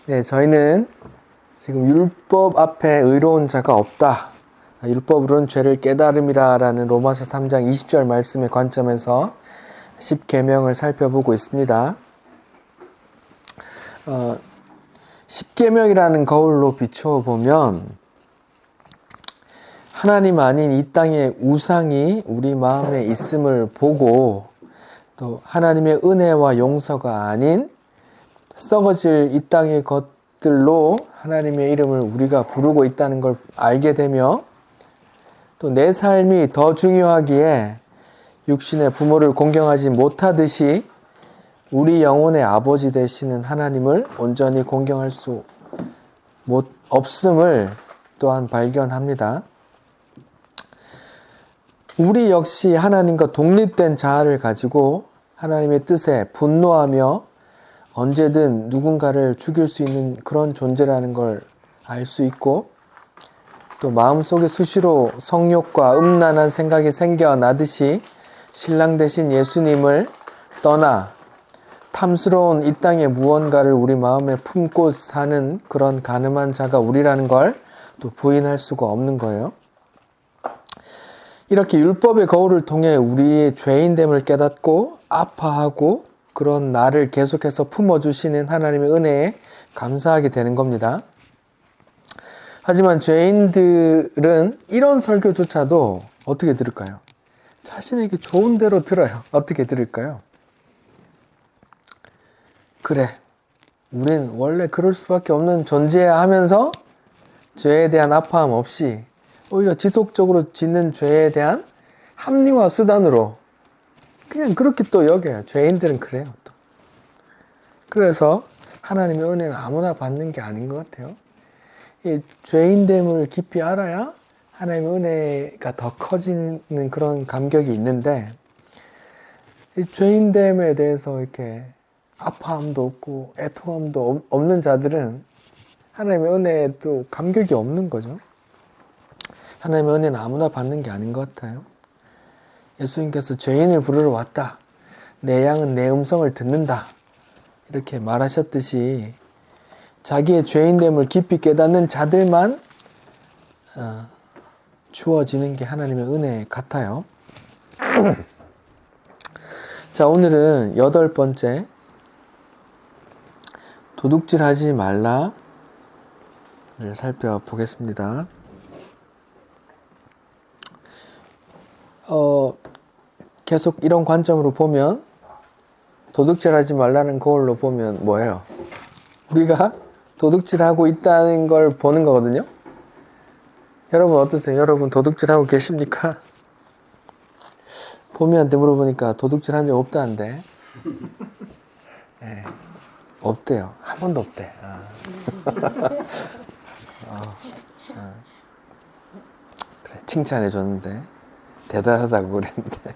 네, 저희는 지금 율법 앞에 의로운 자가 없다. 율법으로는 죄를 깨달음이라 라는 로마서 3장 20절 말씀의 관점에서 10계명을 살펴보고 있습니다. 10계명이라는 거울로 비춰보면 하나님 아닌 이 땅의 우상이 우리 마음에 있음을 보고 또 하나님의 은혜와 용서가 아닌 썩어질 이 땅의 것들로 하나님의 이름을 우리가 부르고 있다는 걸 알게 되며 또 내 삶이 더 중요하기에 육신의 부모를 공경하지 못하듯이 우리 영혼의 아버지 되시는 하나님을 온전히 공경할 수 없음을 또한 발견합니다. 우리 역시 하나님과 독립된 자아를 가지고 하나님의 뜻에 분노하며 언제든 누군가를 죽일 수 있는 그런 존재라는 걸 알 수 있고 또 마음속에 수시로 성욕과 음란한 생각이 생겨나듯이 신랑 되신 예수님을 떠나 탐스러운 이 땅의 무언가를 우리 마음에 품고 사는 그런 가늠한 자가 우리라는 걸 또 부인할 수가 없는 거예요. 이렇게 율법의 거울을 통해 우리의 죄인됨을 깨닫고 아파하고 그런 나를 계속해서 품어주시는 하나님의 은혜에 감사하게 되는 겁니다. 하지만 죄인들은 이런 설교조차도 어떻게 들을까요? 자신에게 좋은 대로 들어요. 어떻게 들을까요? 그래, 우린 원래 그럴 수밖에 없는 존재야 하면서 죄에 대한 아파함 없이 오히려 지속적으로 짓는 죄에 대한 합리화 수단으로 그냥 그렇게 또 여겨요. 죄인들은 그래요. 또. 그래서 하나님의 은혜는 아무나 받는 게 아닌 것 같아요. 이 죄인됨을 깊이 알아야 하나님의 은혜가 더 커지는 그런 감격이 있는데 이 죄인됨에 대해서 이렇게 아파함도 없고 애통함도 없는 자들은 하나님의 은혜에도 감격이 없는 거죠. 하나님의 은혜는 아무나 받는 게 아닌 것 같아요. 예수님께서 죄인을 부르러 왔다. 내 양은 내 음성을 듣는다. 이렇게 말하셨듯이 자기의 죄인됨을 깊이 깨닫는 자들만 주어지는 게 하나님의 은혜 같아요. 자, 오늘은 8번째 도둑질하지 말라를 살펴보겠습니다. 계속 이런 관점으로 보면 도둑질하지 말라는 거울로 보면 뭐예요? 우리가 도둑질하고 있다는 걸 보는 거거든요. 여러분 어떠세요? 여러분 도둑질하고 계십니까? 보미한테 물어보니까 도둑질한 적 없다는데 네, 없대요. 한 번도 없대. 그래, 칭찬해 줬는데 대단하다고 그랬는데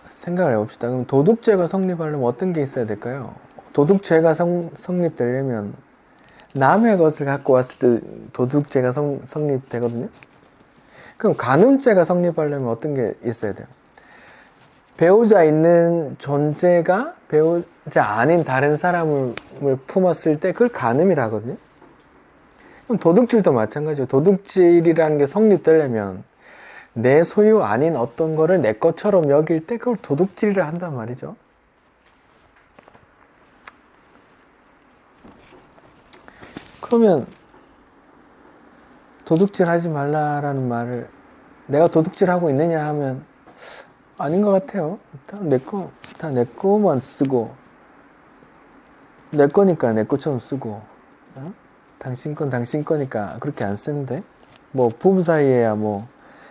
생각을 해봅시다. 그럼 도둑죄가 성립하려면 어떤 게 있어야 될까요? 도둑죄가 성립되려면 남의 것을 갖고 왔을 때 도둑죄가 성립되거든요. 그럼 간음죄가 성립하려면 어떤 게 있어야 돼요? 배우자 있는 존재가 배우자 아닌 다른 사람을 품었을 때 그걸 간음이라 하거든요. 그럼 도둑질도 마찬가지예요. 도둑질이라는 게 성립되려면 내 소유 아닌 어떤 거를 내 것처럼 여길 때 그걸 도둑질을 한단 말이죠. 그러면 도둑질하지 말라라는 말을 내가 도둑질하고 있느냐 하면 아닌 것 같아요. 다 내 거만 쓰고 내 거니까 내 것처럼 쓰고 당신 건 당신 거니까 그렇게 안 쓰는데 뭐 부부 사이에야 뭐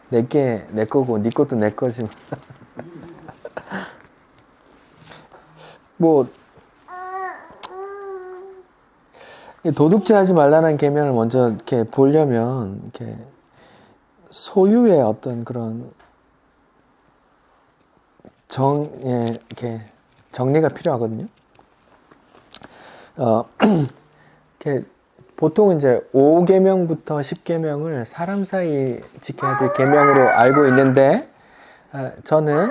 내게 내 거고 네 것도 내 거지 뭐 도둑질하지 말라는 계명을 먼저 이렇게 보려면 이렇게 소유의 어떤 그런 이렇게 정리가 필요하거든요. 이렇게 보통 이제 5계명부터 10계명을 사람 사이 지켜야 될 계명으로 알고 있는데 저는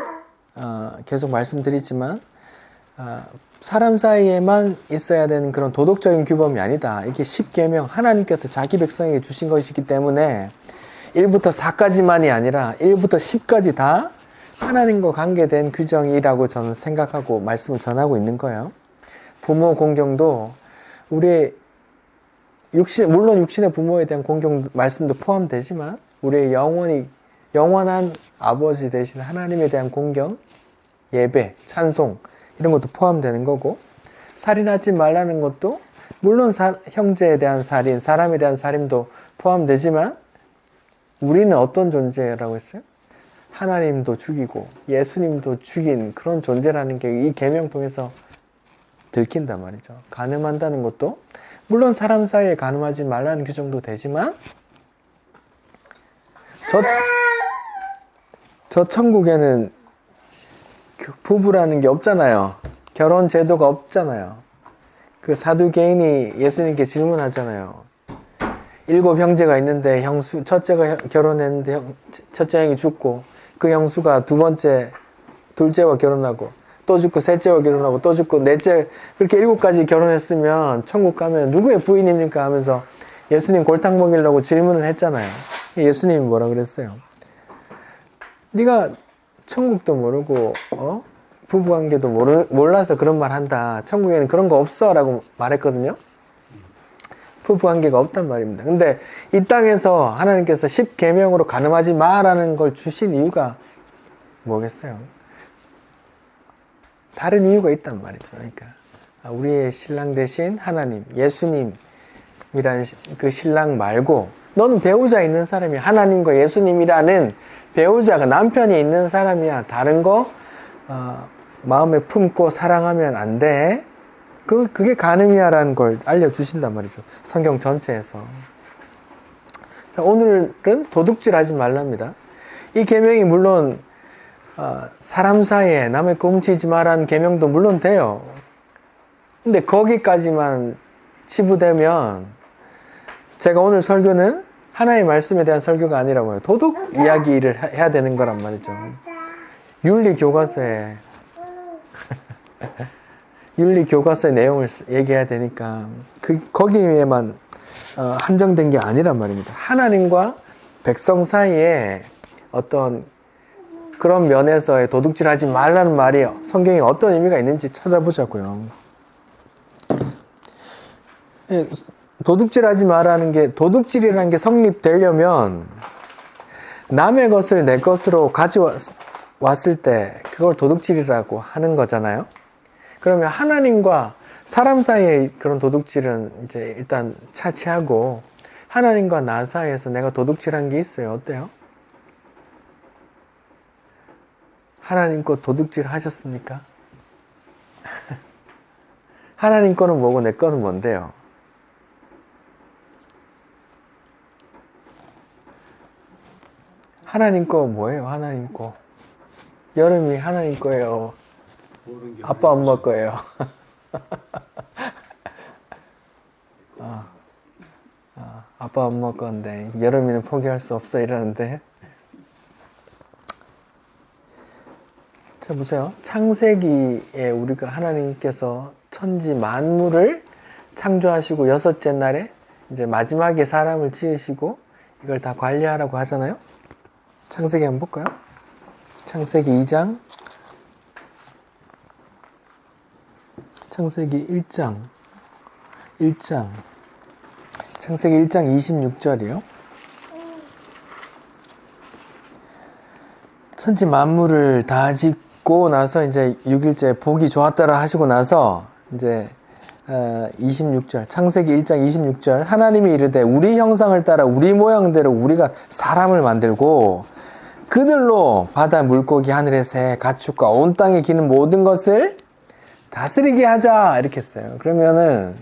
계속 말씀드리지만 사람 사이에만 있어야 되는 그런 도덕적인 규범이 아니다. 이게 십계명, 하나님께서 자기 백성에게 주신 것이기 때문에 1부터 4까지만이 아니라 1부터 10까지 다 하나님과 관계된 규정이라고 저는 생각하고 말씀을 전하고 있는 거예요. 부모 공경도 우리의 물론 육신의 부모에 대한 공경 말씀도 포함되지만 우리의 영원한 아버지 되신 하나님에 대한 공경, 예배, 찬송 이런 것도 포함되는 거고, 살인하지 말라는 것도 물론 형제에 대한 살인, 사람에 대한 살인도 포함되지만 우리는 어떤 존재라고 했어요? 하나님도 죽이고 예수님도 죽인 그런 존재라는 게 이 계명 통해서 들킨단 말이죠. 간음한다는 것도 물론 사람 사이에 간음하지 말라는 규정도 되지만 저 천국에는 부부라는 게 없잖아요. 결혼 제도가 없잖아요. 그 사두개인이 예수님께 질문하잖아요. 7 형제가 있는데 첫째가 결혼했는데 첫째 형이 죽고 그 형수가 둘째와 결혼하고 또 죽고 셋째와 결혼하고 또 죽고 넷째, 그렇게 7가지 결혼했으면 천국 가면 누구의 부인입니까 하면서 예수님 골탕 먹이려고 질문을 했잖아요. 예수님이 뭐라 그랬어요? 네가 천국도 모르고 부부관계도 몰라서 그런 말 한다. 천국에는 그런 거 없어 라고 말했거든요. 부부관계가 없단 말입니다. 근데 이 땅에서 하나님께서 10계명으로 간음하지 마라는 걸 주신 이유가 뭐겠어요? 다른 이유가 있단 말이죠. 그러니까 우리의 신랑 대신 하나님, 예수님이라는 그 신랑 말고 너는 배우자 있는 사람이 하나님과 예수님이라는 배우자가 남편이 있는 사람이야. 다른 거 마음에 품고 사랑하면 안 돼. 그게 간음이야 라는 걸 알려주신단 말이죠. 성경 전체에서. 자, 오늘은 도둑질 하지 말랍니다. 이 계명이 물론 사람 사이에 남의 거 훔치지 마라는 계명도 물론 돼요. 근데 거기까지만 치부되면 제가 오늘 설교는 하나님의 말씀에 대한 설교가 아니라고요. 도덕 이야기를 해야 되는 거란 말이죠. 윤리교과서에 윤리교과서의 내용을 얘기해야 되니까 거기에만 한정된 게 아니란 말입니다. 하나님과 백성 사이에 어떤 그런 면에서의 도둑질하지 말라는 말이 성경에 어떤 의미가 있는지 찾아보자고요. 도둑질하지 말라는 게, 도둑질이라는 게 성립되려면 남의 것을 내 것으로 가져왔을 때 그걸 도둑질이라고 하는 거잖아요. 그러면 하나님과 사람 사이의 그런 도둑질은 이제 일단 차치하고 하나님과 나 사이에서 내가 도둑질한 게 있어요. 어때요? 하나님 거 도둑질 하셨습니까? 하나님 거는 뭐고 내 거는 뭔데요? 하나님 거 뭐예요? 하나님 거. 여름이 하나님 거예요. 아빠 엄마 거예요. 아빠 엄마 건데 여름이는 포기할 수 없어 이러는데. 자, 보세요. 창세기에 우리가 하나님께서 천지 만물을 창조하시고 6째 날에 이제 마지막에 사람을 지으시고 이걸 다 관리하라고 하잖아요. 창세기 한번 볼까요? 창세기 2장, 창세기 1장, 창세기 1장 26절이요. 천지 만물을 다 짓고 나서 이제 6일째 보기 좋았더라 하시고 나서 이제 26절, 창세기 1장 26절, 하나님이 이르되 우리 형상을 따라 우리 모양대로 우리가 사람을 만들고 그들로 바다 물고기 하늘의 새 가축과 온 땅에 기는 모든 것을 다스리게 하자 이렇게 했어요. 그러면은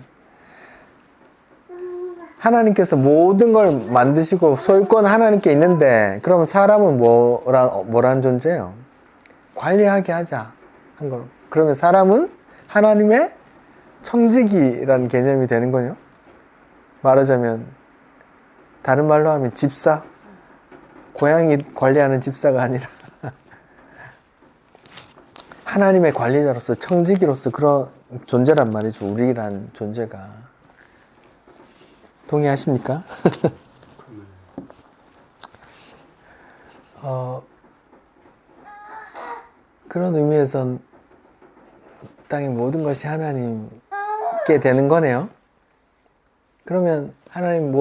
하나님께서 모든 걸 만드시고 소유권 하나님께 있는데 그러면 사람은 뭐라는 존재예요? 관리하게 하자 한 거. 그러면 사람은 하나님의 청지기라는 개념이 되는 거죠. 말하자면 다른 말로 하면 집사, 고양이 관리하는 집사가 아니라 하나님의 관리자로서 청지기로서 그런 존재란 말이죠. 우리란 존재가. 동의하십니까? 그런 의미에선 땅의 모든 것이 하나님께 되는 거네요. 그러면 하나님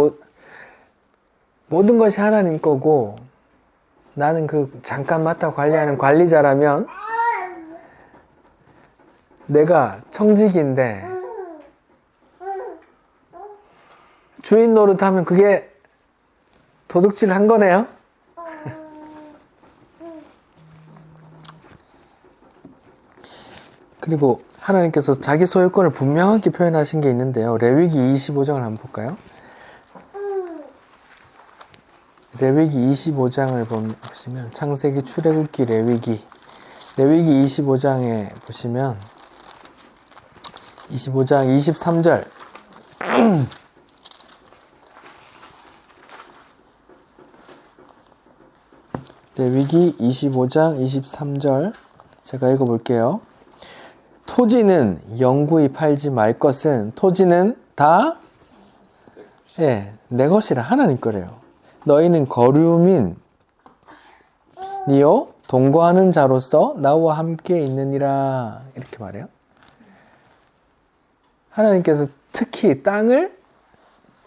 모든 것이 하나님 거고 나는 그 잠깐 맡아 관리하는 관리자라면 내가 청지기인데 주인 노릇하면 그게 도둑질 한 거네요. 그리고 하나님께서 자기 소유권을 분명하게 표현하신 게 있는데요. 레위기 25장을 한번 볼까요? 레위기 25장을 보시면 창세기, 출애굽기, 레위기 25장에 보시면 25장 23절 레위기 25장 23절 제가 읽어볼게요. 토지는 영구히 팔지 말 것은 토지는 다 내 것이라 하나님 거래요. 너희는 거류민 니요 동거하는 자로서 나와 함께 있느니라 이렇게 말해요. 하나님께서 특히 땅을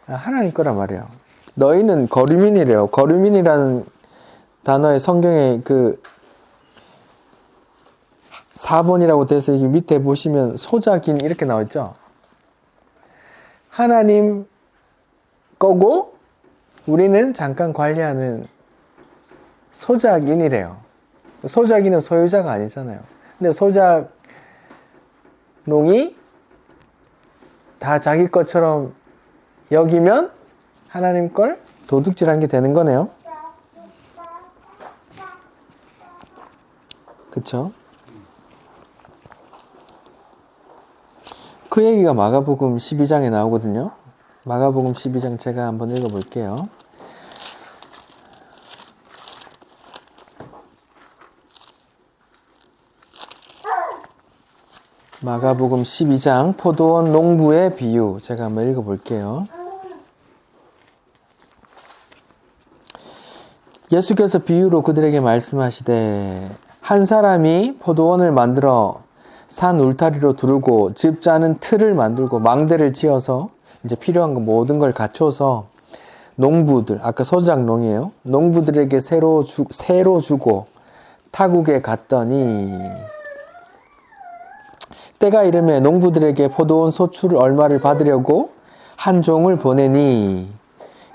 하나님 거란 말이에요. 너희는 거류민이래요. 거류민이라는 단어의 성경에 그 4번이라고 돼서 여기 밑에 보시면 소작인 이렇게 나와 있죠. 하나님 거고 우리는 잠깐 관리하는 소작인이래요. 소작인은 소유자가 아니잖아요. 근데 소작농이 다 자기 것처럼 여기면 하나님 걸 도둑질한 게 되는 거네요. 그쵸? 그 얘기가 마가복음 12장에 나오거든요. 마가복음 12장 제가 한번 읽어볼게요. 마가복음 12장 포도원 농부의 비유 제가 한번 읽어볼게요. 예수께서 비유로 그들에게 말씀하시되 한 사람이 포도원을 만들어 산 울타리로 두르고 집 짜는 틀을 만들고 망대를 지어서 이제 필요한 거 모든 걸 갖춰서 농부들 아까 소작농이에요. 농부들에게 새로 주고 타국에 갔더니 때가 이르매 농부들에게 포도원 소출 얼마를 받으려고 한 종을 보내니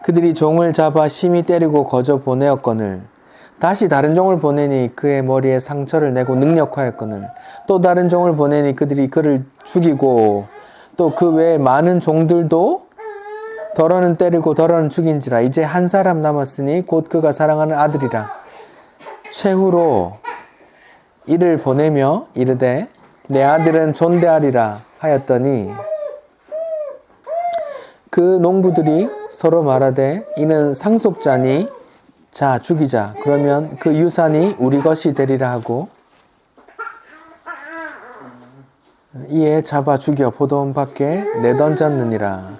그들이 종을 잡아 심히 때리고 거저 보내었거늘 다시 다른 종을 보내니 그의 머리에 상처를 내고 능력하였거늘 또 다른 종을 보내니 그들이 그를 죽이고 또 그 외에 많은 종들도 더러는 때리고 더러는 죽인지라 이제 한 사람 남았으니 곧 그가 사랑하는 아들이라 최후로 이를 보내며 이르되 내 아들은 존대하리라 하였더니 그 농부들이 서로 말하되 이는 상속자니 자 죽이자 그러면 그 유산이 우리 것이 되리라 하고 이에 잡아 죽여 포도원 밖에 내던졌느니라.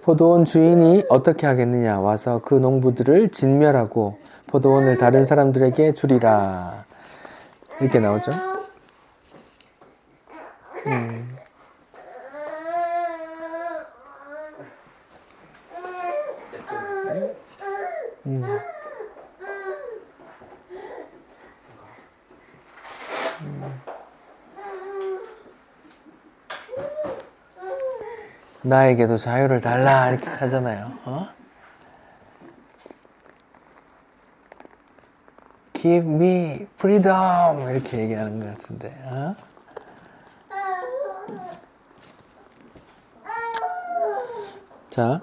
포도원 주인이 어떻게 하겠느냐 와서 그 농부들을 진멸하고 포도원을 다른 사람들에게 주리라. 이렇게 나오죠. 나에게도 자유를 달라 이렇게 하잖아요. Give me freedom 이렇게 얘기하는 것 같은데. 자,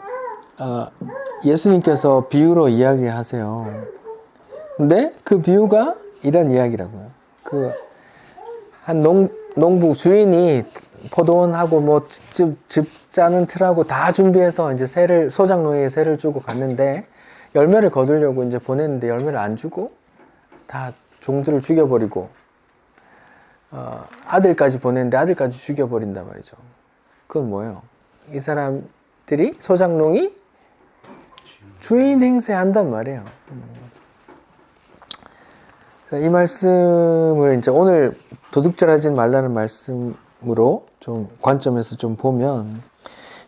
예수님께서 비유로 이야기하세요. 근데 그 비유가 이런 이야기라고요. 한 농부 주인이 포도원하고 뭐 집 짜는 틀하고 다 준비해서 이제 소작농에게 새를 주고 갔는데 열매를 거두려고 이제 보냈는데 열매를 안 주고 다 종들을 죽여버리고 아들까지 보냈는데 아들까지 죽여버린단 말이죠. 그건 뭐예요? 이 사람들이 소작농이 주인 행세한단 말이에요. 이 말씀을 이제 오늘 도둑질하지 말라는 말씀으로 좀 관점에서 좀 보면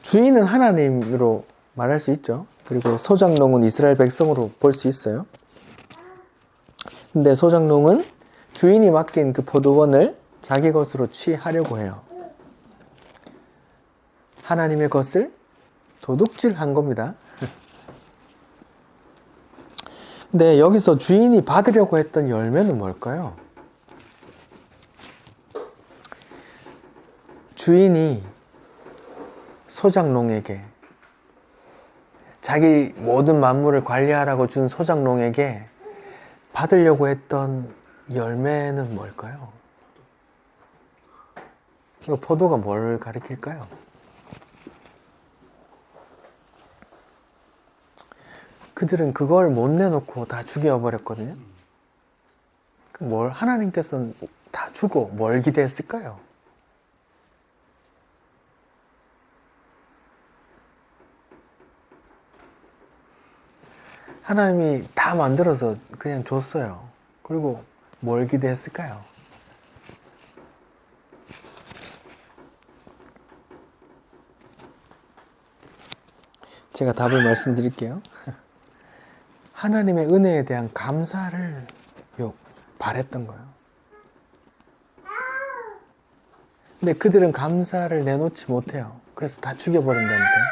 주인은 하나님으로 말할 수 있죠. 그리고 소작농은 이스라엘 백성으로 볼 수 있어요. 근데 소작농은 주인이 맡긴 그 포도원을 자기 것으로 취하려고 해요. 하나님의 것을 도둑질한 겁니다. 근데 여기서 주인이 받으려고 했던 열매는 뭘까요? 주인이 소작농에게 자기 모든 만물을 관리하라고 준 소작농에게 받으려고 했던 열매는 뭘까요? 이 포도가 뭘 가리킬까요? 그들은 그걸 못 내놓고 다 죽여버렸거든요. 뭘 하나님께서는 다 주고 뭘 기대했을까요? 하나님이 다 만들어서 그냥 줬어요. 그리고 뭘 기대했을까요? 제가 답을 말씀드릴게요. 하나님의 은혜에 대한 감사를 바랬던 거예요. 근데 그들은 감사를 내놓지 못해요. 그래서 다 죽여버린다니까요.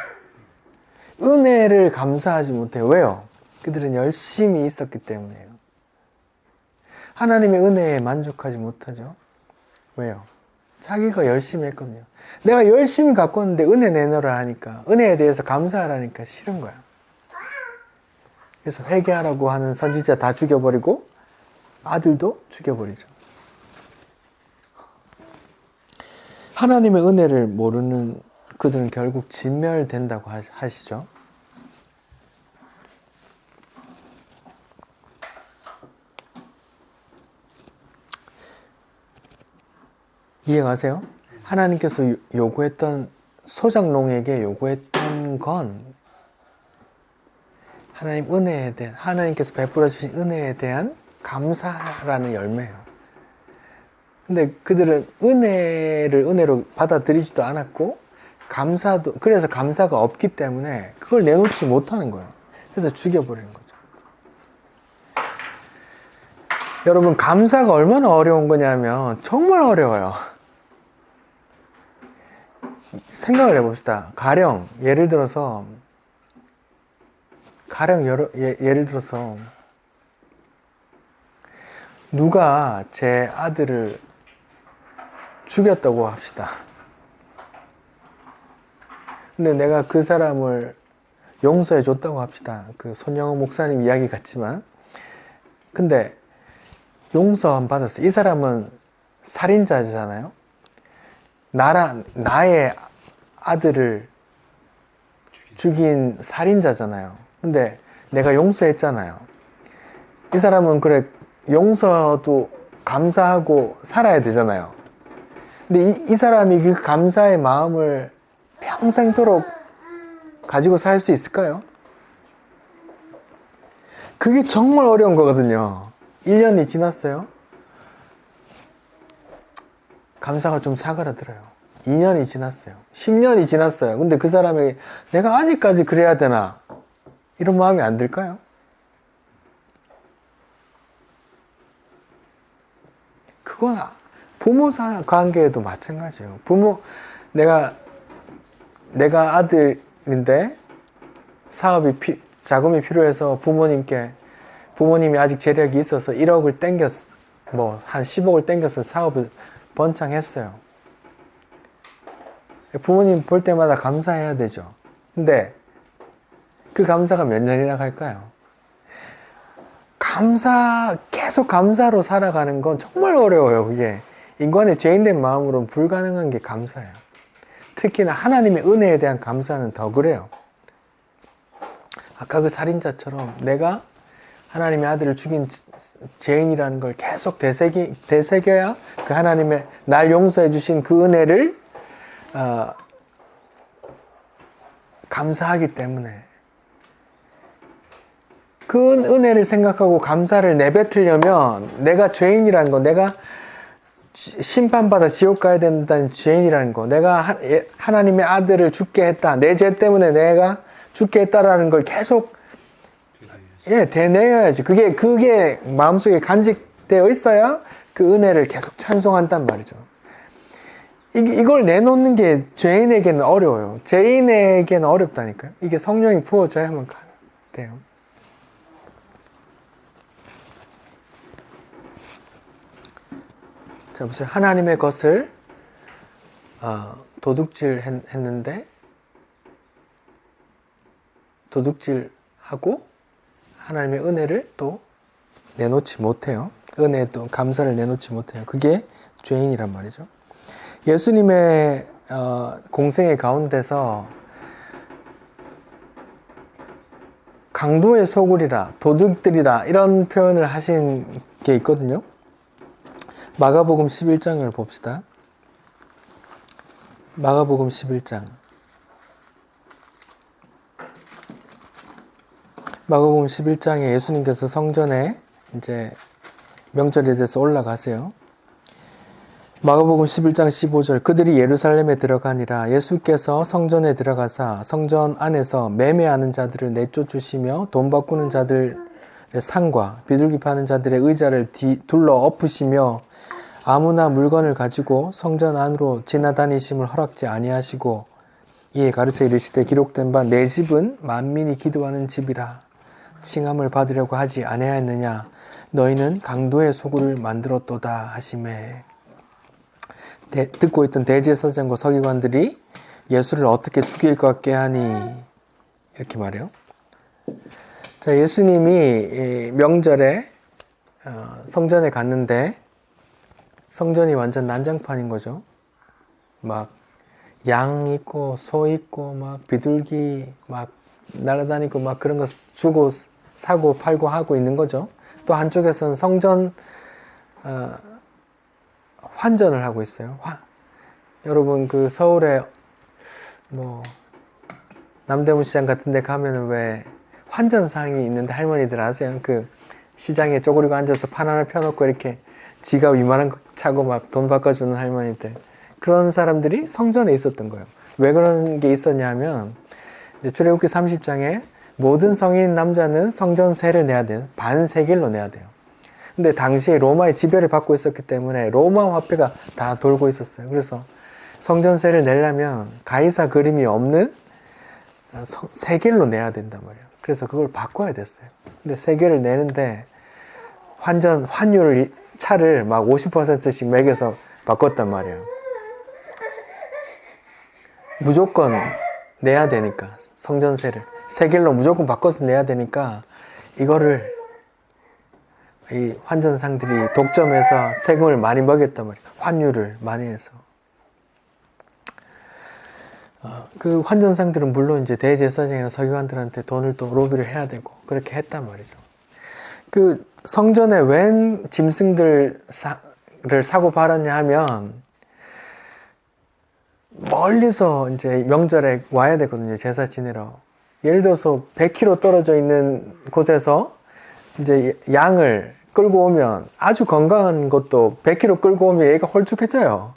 은혜를 감사하지 못해요. 왜요? 그들은 열심히 있었기 때문이에요. 하나님의 은혜에 만족하지 못하죠. 왜요? 자기가 열심히 했거든요. 내가 열심히 갖고 왔는데 은혜 내놓으라 하니까, 은혜에 대해서 감사하라니까 싫은 거야. 그래서 회개하라고 하는 선지자 다 죽여버리고 아들도 죽여버리죠. 하나님의 은혜를 모르는 그들은 결국 진멸된다고 하시죠. 이해가세요? 하나님께서 요구했던, 소작농에게 요구했던 건 하나님 은혜에 대한, 하나님께서 베풀어 주신 은혜에 대한 감사라는 열매예요. 근데 그들은 은혜를 은혜로 받아들이지도 않았고, 그래서 감사가 없기 때문에 그걸 내놓지 못하는 거예요. 그래서 죽여버리는 거죠. 여러분, 감사가 얼마나 어려운 거냐면 정말 어려워요. 생각을 해봅시다. 예를 들어서 누가 제 아들을 죽였다고 합시다. 근데 내가 그 사람을 용서해 줬다고 합시다. 그 손영호 목사님 이야기 같지만, 근데 용서 안 받았어요. 이 사람은 살인자잖아요. 나의 아들을 죽인 살인자잖아요. 근데 내가 용서했잖아요. 이 사람은 그래, 용서도 감사하고 살아야 되잖아요. 근데 이 사람이 그 감사의 마음을 평생토록 가지고 살 수 있을까요? 그게 정말 어려운 거거든요. 1년이 지났어요. 감사가 좀 사그라들어요. 2년이 지났어요. 10년이 지났어요. 근데 그 사람에게 내가 아직까지 그래야 되나? 이런 마음이 안 들까요? 그건 부모 관계에도 마찬가지예요. 내가 아들인데 자금이 필요해서 부모님이 아직 재력이 있어서 1억을 한 10억을 땡겨서 사업을 번창했어요. 부모님 볼 때마다 감사해야 되죠. 근데 그 감사가 몇 년이나 갈까요? 계속 감사로 살아가는 건 정말 어려워요. 그게 인간의 죄인된 마음으로는 불가능한 게 감사예요. 특히나 하나님의 은혜에 대한 감사는 더 그래요. 아까 그 살인자처럼 내가 하나님의 아들을 죽인 죄인이라는 걸 계속 되새겨야 그 하나님의 날 용서해 주신 그 은혜를 감사하기 때문에, 그 은혜를 생각하고 감사를 내뱉으려면 내가 죄인이라는 거, 내가 심판받아 지옥 가야 된다는 죄인이라는 거, 내가 하나님의 아들을 죽게 했다, 내 죄 때문에 내가 죽게 했다라는 걸 계속 되뇌어야지. 그게 마음속에 간직되어 있어야 그 은혜를 계속 찬송한단 말이죠. 이걸 내놓는 게 죄인에게는 어려워요. 죄인에게는 어렵다니까요. 이게 성령이 부어져야만 돼요. 자, 보세요. 하나님의 것을 도둑질 했는데, 도둑질하고 하나님의 은혜를 또 내놓지 못해요. 은혜에 또 감사를 내놓지 못해요. 그게 죄인이란 말이죠. 예수님의 공생의 가운데서 강도의 소굴이라, 도둑들이다, 이런 표현을 하신 게 있거든요. 마가복음 11장을 봅시다. 마가복음 11장. 마가복음 11장에 예수님께서 성전에 이제 명절에 대해서 올라가세요. 마가복음 11장 15절. 그들이 예루살렘에 들어가니라. 예수께서 성전에 들어가사 성전 안에서 매매하는 자들을 내쫓으시며 돈 바꾸는 자들의 상과 비둘기 파는 자들의 의자를 둘러 엎으시며 아무나 물건을 가지고 성전 안으로 지나다니심을 허락지 아니하시고 이에 가르쳐 이르시되 기록된 바 내 집은 만민이 기도하는 집이라 칭함을 받으려고 하지 아니하였느냐. 너희는 강도의 소굴을 만들었도다 하시매. 듣고 있던 대제사장과 서기관들이 예수를 어떻게 죽일 것 같게 하니, 이렇게 말해요. 자, 예수님이 명절에 성전에 갔는데 성전이 완전 난장판인 거죠. 막 양 있고 소 있고 막 비둘기 막 날아다니고 막 그런 거 주고 사고 팔고 하고 있는 거죠. 또 한쪽에서는 성전 환전을 하고 있어요. 여러분 그 서울에 뭐 남대문 시장 같은 데 가면은 왜 환전상이 있는데 할머니들 아세요? 그 시장에 쪼그리고 앉아서 판 하나 펴놓고 이렇게 지갑 이만한 거 차고 막 돈 바꿔주는 할머니들, 그런 사람들이 성전에 있었던 거예요. 왜 그런 게 있었냐면 이제 출애굽기 30장에 모든 성인 남자는 성전세를 내야 돼요. 반세겔로 내야 돼요. 근데 당시에 로마의 지배를 받고 있었기 때문에 로마 화폐가 다 돌고 있었어요. 그래서 성전세를 내려면 가이사 그림이 없는 세겔로 내야 된단 말이에요. 그래서 그걸 바꿔야 됐어요. 근데 세겔을 내는데 환율을 차를 막 50%씩 매겨서 바꿨단 말이에요. 무조건 내야 되니까, 성전세를 세겔로 무조건 바꿔서 내야 되니까 이거를 이 환전상들이 독점해서 세금을 많이 먹였단 말이에요. 환율을 많이 해서. 그 환전상들은 물론 이제 대제사장이나 서기관들한테 돈을 또 로비를 해야 되고 그렇게 했단 말이죠. 그 성전에 웬 짐승들을 사고 팔았냐 하면 멀리서 이제 명절에 와야 되거든요. 제사 지내러. 예를 들어서 100km 떨어져 있는 곳에서 이제 양을 끌고 오면, 아주 건강한 것도 100km 끌고 오면 얘가 홀쭉해져요.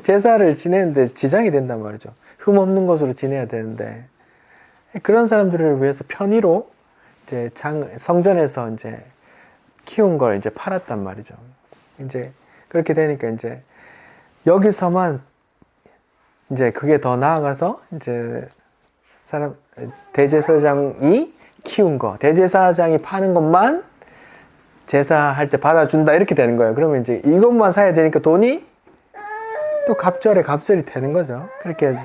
제사를 지내는데 지장이 된단 말이죠. 흠 없는 것으로 지내야 되는데, 그런 사람들을 위해서 편의로 이제 성전에서 이제 키운 걸 이제 팔았단 말이죠. 이제 그렇게 되니까 이제 여기서만 이제 그게 더 나아가서 이제 대제사장이 키운 거, 대제사장이 파는 것만 제사할 때 받아준다, 이렇게 되는 거예요. 그러면 이제 이것만 사야 되니까 돈이 또 갑절이 되는 거죠. 그렇게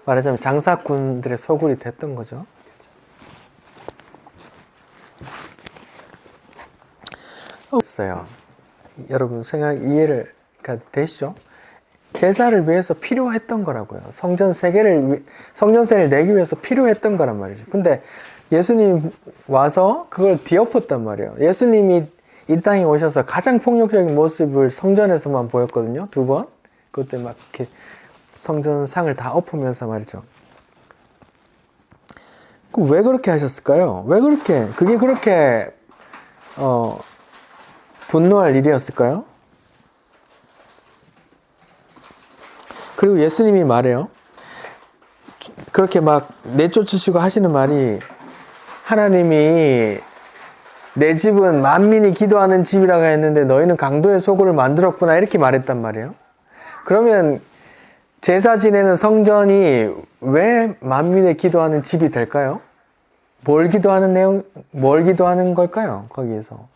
말하자면 장사꾼들의 소굴이 됐던 거죠. 있어요. 여러분 이해가 되시죠? 제사를 위해서 필요했던 거라고요. 성전세를 내기 위해서 필요했던 거란 말이죠. 근데 예수님 와서 그걸 뒤엎었단 말이에요. 예수님이 이 땅에 오셔서 가장 폭력적인 모습을 성전에서만 보였거든요. 2번. 그때 막 이렇게 성전 상을 다 엎으면서 말이죠. 왜 그렇게 하셨을까요? 왜 그렇게, 그게 그렇게, 분노할 일이었을까요? 그리고 예수님이 말해요. 그렇게 막 내쫓으시고 하시는 말이, 하나님이 내 집은 만민이 기도하는 집이라고 했는데 너희는 강도의 소굴을 만들었구나, 이렇게 말했단 말이에요. 그러면 제사 지내는 성전이 왜 만민의 기도하는 집이 될까요? 뭘 기도하는 걸까요? 거기에서.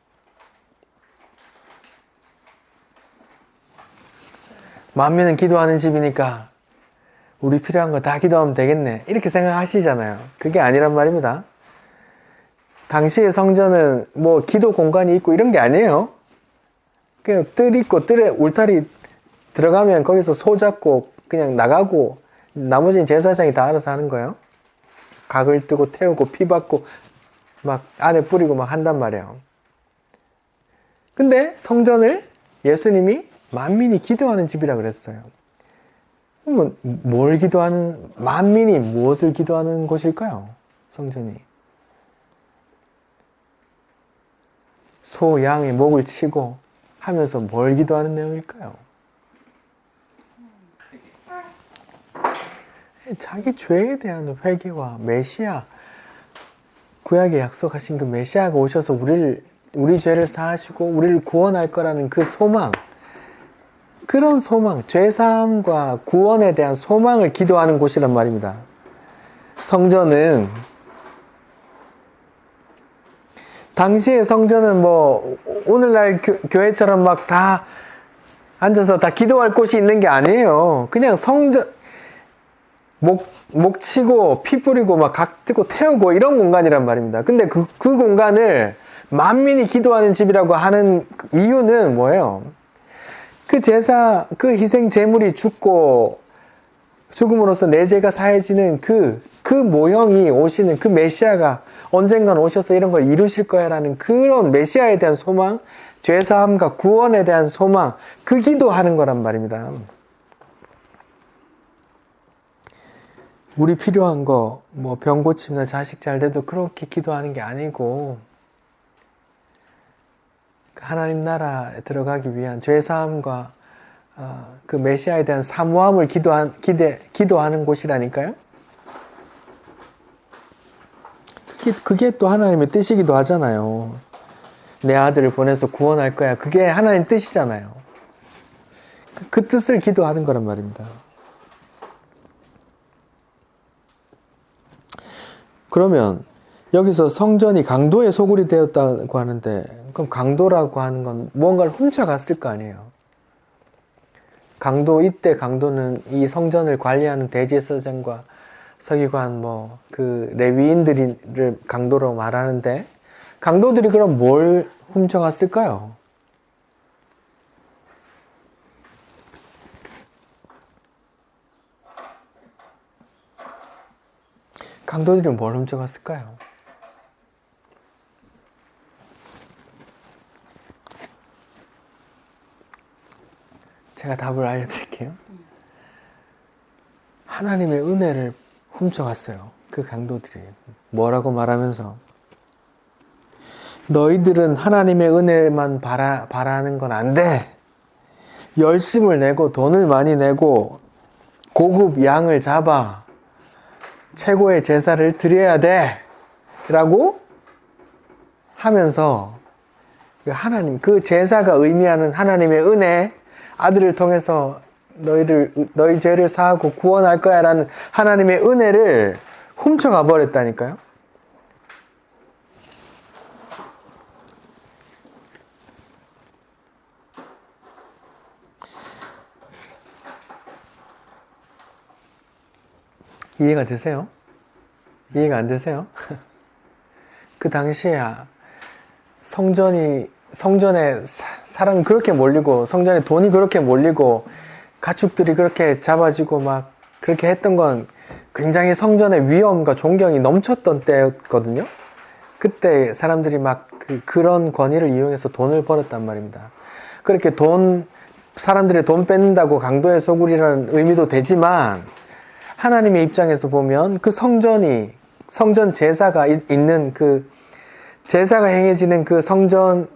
만민은 기도하는 집이니까 우리 필요한 거 다 기도하면 되겠네, 이렇게 생각하시잖아요. 그게 아니란 말입니다. 당시의 성전은 뭐 기도 공간이 있고 이런 게 아니에요. 그냥 뜰 있고 뜰에 울타리 들어가면 거기서 소 잡고 그냥 나가고 나머지는 제사장이 다 알아서 하는 거예요. 각을 뜨고 태우고 피 받고 막 안에 뿌리고 막 한단 말이에요. 근데 성전을 예수님이 만민이 기도하는 집이라 그랬어요. 그러면 만민이 무엇을 기도하는 곳일까요? 성전이. 소, 양의 목을 치고 하면서 뭘 기도하는 내용일까요? 자기 죄에 대한 회개와 메시아, 구약에 약속하신 그 메시아가 오셔서 우리 죄를 사하시고 우리를 구원할 거라는 그 소망, 그런 소망, 죄사함과 구원에 대한 소망을 기도하는 곳이란 말입니다. 성전은, 당시의 성전은 뭐 오늘날 교회처럼 막 다 앉아서 다 기도할 곳이 있는 게 아니에요. 그냥 성전, 목 치고 피 뿌리고 막 각 뜨고 태우고 이런 공간이란 말입니다. 근데 그 공간을 만민이 기도하는 집이라고 하는 이유는 뭐예요? 그 제사, 그 희생 제물이 죽음으로써 내 죄가 사해지는 그 모형이 오시는 그 메시아가 언젠간 오셔서 이런 걸 이루실 거야 라는 그런 메시아에 대한 소망, 죄사함과 구원에 대한 소망, 그 기도하는 거란 말입니다. 우리 필요한 거, 뭐 병 고침이나 자식 잘 돼도 그렇게 기도하는 게 아니고, 하나님 나라에 들어가기 위한 죄사함과 그 메시아에 대한 사모함을 기도하는 곳이라니까요. 그게 또 하나님의 뜻이기도 하잖아요. 내 아들을 보내서 구원할 거야. 그게 하나님 뜻이잖아요. 그 뜻을 기도하는 거란 말입니다. 그러면 여기서 성전이 강도의 소굴이 되었다고 하는데, 그럼 강도라고 하는 건 무언가를 훔쳐갔을 거 아니에요. 이때 강도는 이 성전을 관리하는 대제사장과 서기관, 그 레위인들을 강도로 말하는데, 강도들이 그럼 뭘 훔쳐갔을까요? 강도들이 뭘 훔쳐갔을까요? 제가 답을 알려드릴게요. 하나님의 은혜를 훔쳐갔어요. 그 강도들이. 뭐라고 말하면서, 너희들은 하나님의 은혜만 바라는 건 안 돼. 열심을 내고 돈을 많이 내고 고급 양을 잡아 최고의 제사를 드려야 돼. 라고 하면서 그 제사가 의미하는 하나님의 은혜, 아들을 통해서 너희 죄를 사하고 구원할 거야 라는 하나님의 은혜를 훔쳐가 버렸다니까요. 이해가 되세요? 이해가 안 되세요? 그 당시에 성전에 사람이 그렇게 몰리고, 성전에 돈이 그렇게 몰리고, 가축들이 그렇게 잡아지고 막 그렇게 했던 건 굉장히 성전의 위엄과 존경이 넘쳤던 때였거든요. 그때 사람들이 막 그런 권위를 이용해서 돈을 벌었단 말입니다. 그렇게 사람들의 돈 뺏는다고 강도의 소굴이라는 의미도 되지만, 하나님의 입장에서 보면 그 성전 제사가 있는 제사가 행해지는 그 성전이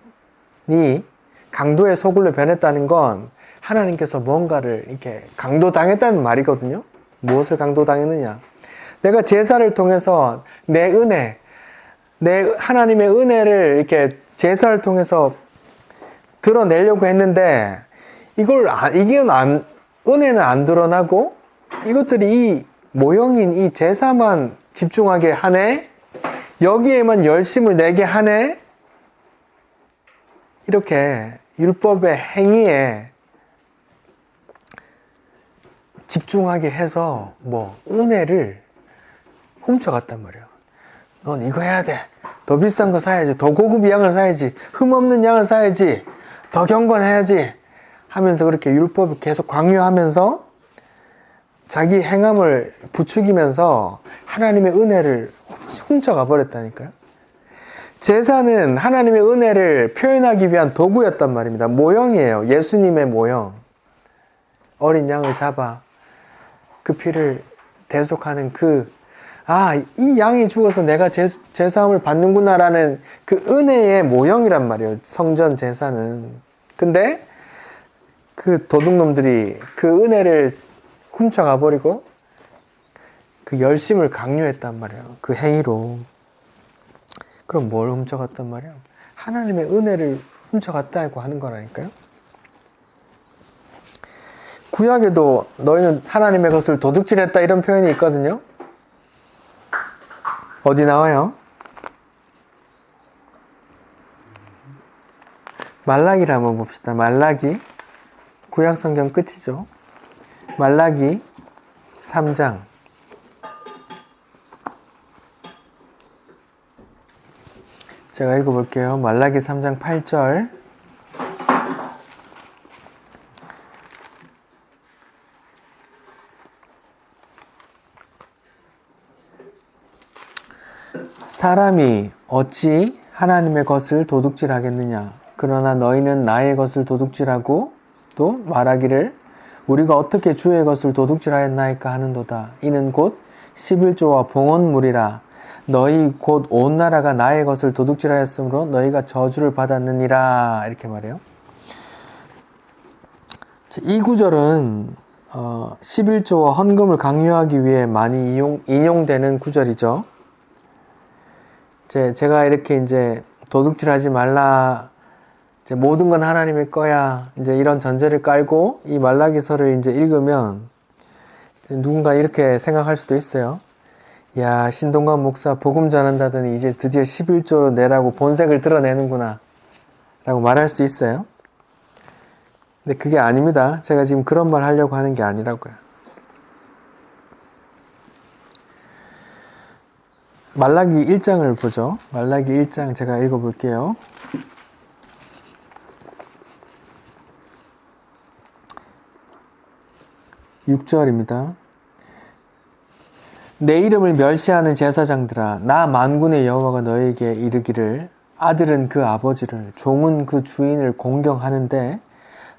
강도의 소굴로 변했다는 건 하나님께서 뭔가를 이렇게 강도당했다는 말이거든요. 무엇을 강도당했느냐? 내가 제사를 통해서 내 하나님의 은혜를 이렇게 제사를 통해서 드러내려고 했는데, 은혜는 안 드러나고, 이것들이 이 모형인 이 제사만 집중하게 하네? 여기에만 열심을 내게 하네? 이렇게 율법의 행위에 집중하게 해서 은혜를 훔쳐갔단 말이에요. 넌 이거 해야 돼. 더 비싼 거 사야지. 더 고급 양을 사야지. 흠없는 양을 사야지. 더 경건해야지. 하면서 그렇게 율법을 계속 강요하면서 자기 행함을 부추기면서 하나님의 은혜를 훔쳐가 버렸다니까요. 제사는 하나님의 은혜를 표현하기 위한 도구였단 말입니다. 모형이에요. 예수님의 모형. 어린 양을 잡아 그 피를 대속하는 이 양이 죽어서 내가 제사함을 받는구나라는 그 은혜의 모형이란 말이에요. 성전 제사는. 근데 그 도둑놈들이 그 은혜를 훔쳐가 버리고 그 열심을 강요했단 말이에요. 그 행위로. 그럼 뭘 훔쳐갔단 말이에요? 하나님의 은혜를 훔쳐갔다고 하는 거라니까요. 구약에도 너희는 하나님의 것을 도둑질했다 이런 표현이 있거든요. 어디 나와요? 말라기를 한번 봅시다. 말라기. 구약 성경 끝이죠. 말라기 3장. 제가 읽어볼게요. 말라기 3장 8절. 사람이 어찌 하나님의 것을 도둑질하겠느냐? 그러나 너희는 나의 것을 도둑질하고 또 말하기를 우리가 어떻게 주의 것을 도둑질하였나이까 하는도다. 이는 곧 11조와 봉헌물이라. 너희 곧 온 나라가 나의 것을 도둑질하였으므로 너희가 저주를 받았느니라. 이렇게 말해요. 이 구절은 11조와 헌금을 강요하기 위해 많이 인용되는 구절이죠. 제가 이렇게 이제 도둑질하지 말라, 이제 모든 건 하나님의 거야, 이제 이런 전제를 깔고 이 말라기서를 이제 읽으면 누군가 이렇게 생각할 수도 있어요. 야, 신동관 목사 복음 전한다더니 이제 드디어 11조 내라고 본색을 드러내는구나 라고 말할 수 있어요. 근데 그게 아닙니다. 제가 지금 그런 말 하려고 하는 게 아니라고요. 말라기 1장을 보죠. 말라기 1장 제가 읽어볼게요. 6절입니다. 내 이름을 멸시하는 제사장들아, 나 만군의 여호와가 너에게 이르기를 아들은 그 아버지를, 종은 그 주인을 공경하는데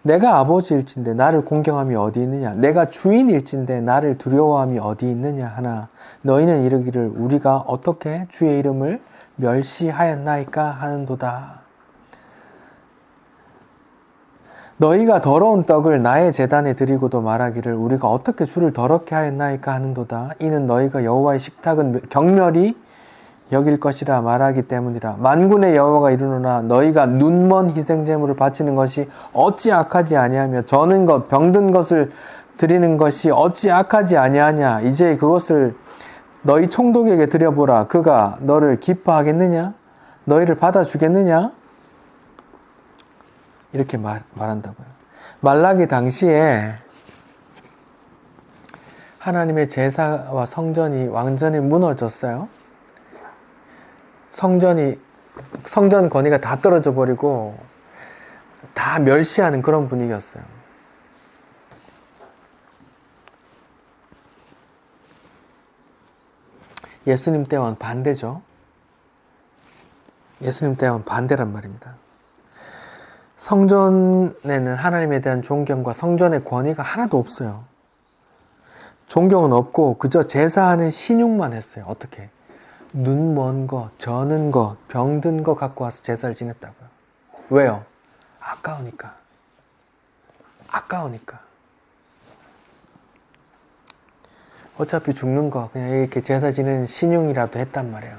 내가 아버지일진데 나를 공경함이 어디 있느냐? 내가 주인일진데 나를 두려워함이 어디 있느냐 하나 너희는 이르기를 우리가 어떻게 주의 이름을 멸시하였나이까 하는도다. 너희가 더러운 떡을 나의 제단에 드리고도 말하기를 우리가 어떻게 주를 더럽게 하였나이까 하는도다. 이는 너희가 여호와의 식탁은 경멸히 여길 것이라 말하기 때문이라. 만군의 여호와가 이르노라 너희가 눈먼 희생제물을 바치는 것이 어찌 악하지 아니하며 저는 것 병든 것을 드리는 것이 어찌 악하지 아니하냐. 이제 그것을 너희 총독에게 드려보라. 그가 너를 기뻐하겠느냐? 너희를 받아주겠느냐? 이렇게 말한다고요. 말라기 당시에 하나님의 제사와 성전이 완전히 무너졌어요. 성전 권위가 다 떨어져 버리고 다 멸시하는 그런 예수님 때와는 반대죠. 예수님 때와는 반대란 말입니다. 성전에는 하나님에 대한 존경과 성전의 권위가 하나도 없어요. 존경은 없고 그저 제사하는 신용만 했어요. 어떻게? 눈 먼 거, 저는 거, 병든 거 갖고 와서 제사를 지냈다고요. 왜요? 아까우니까. 아까우니까. 어차피 죽는 거 그냥 이렇게 제사 지내는 신용이라도 했단 말이에요.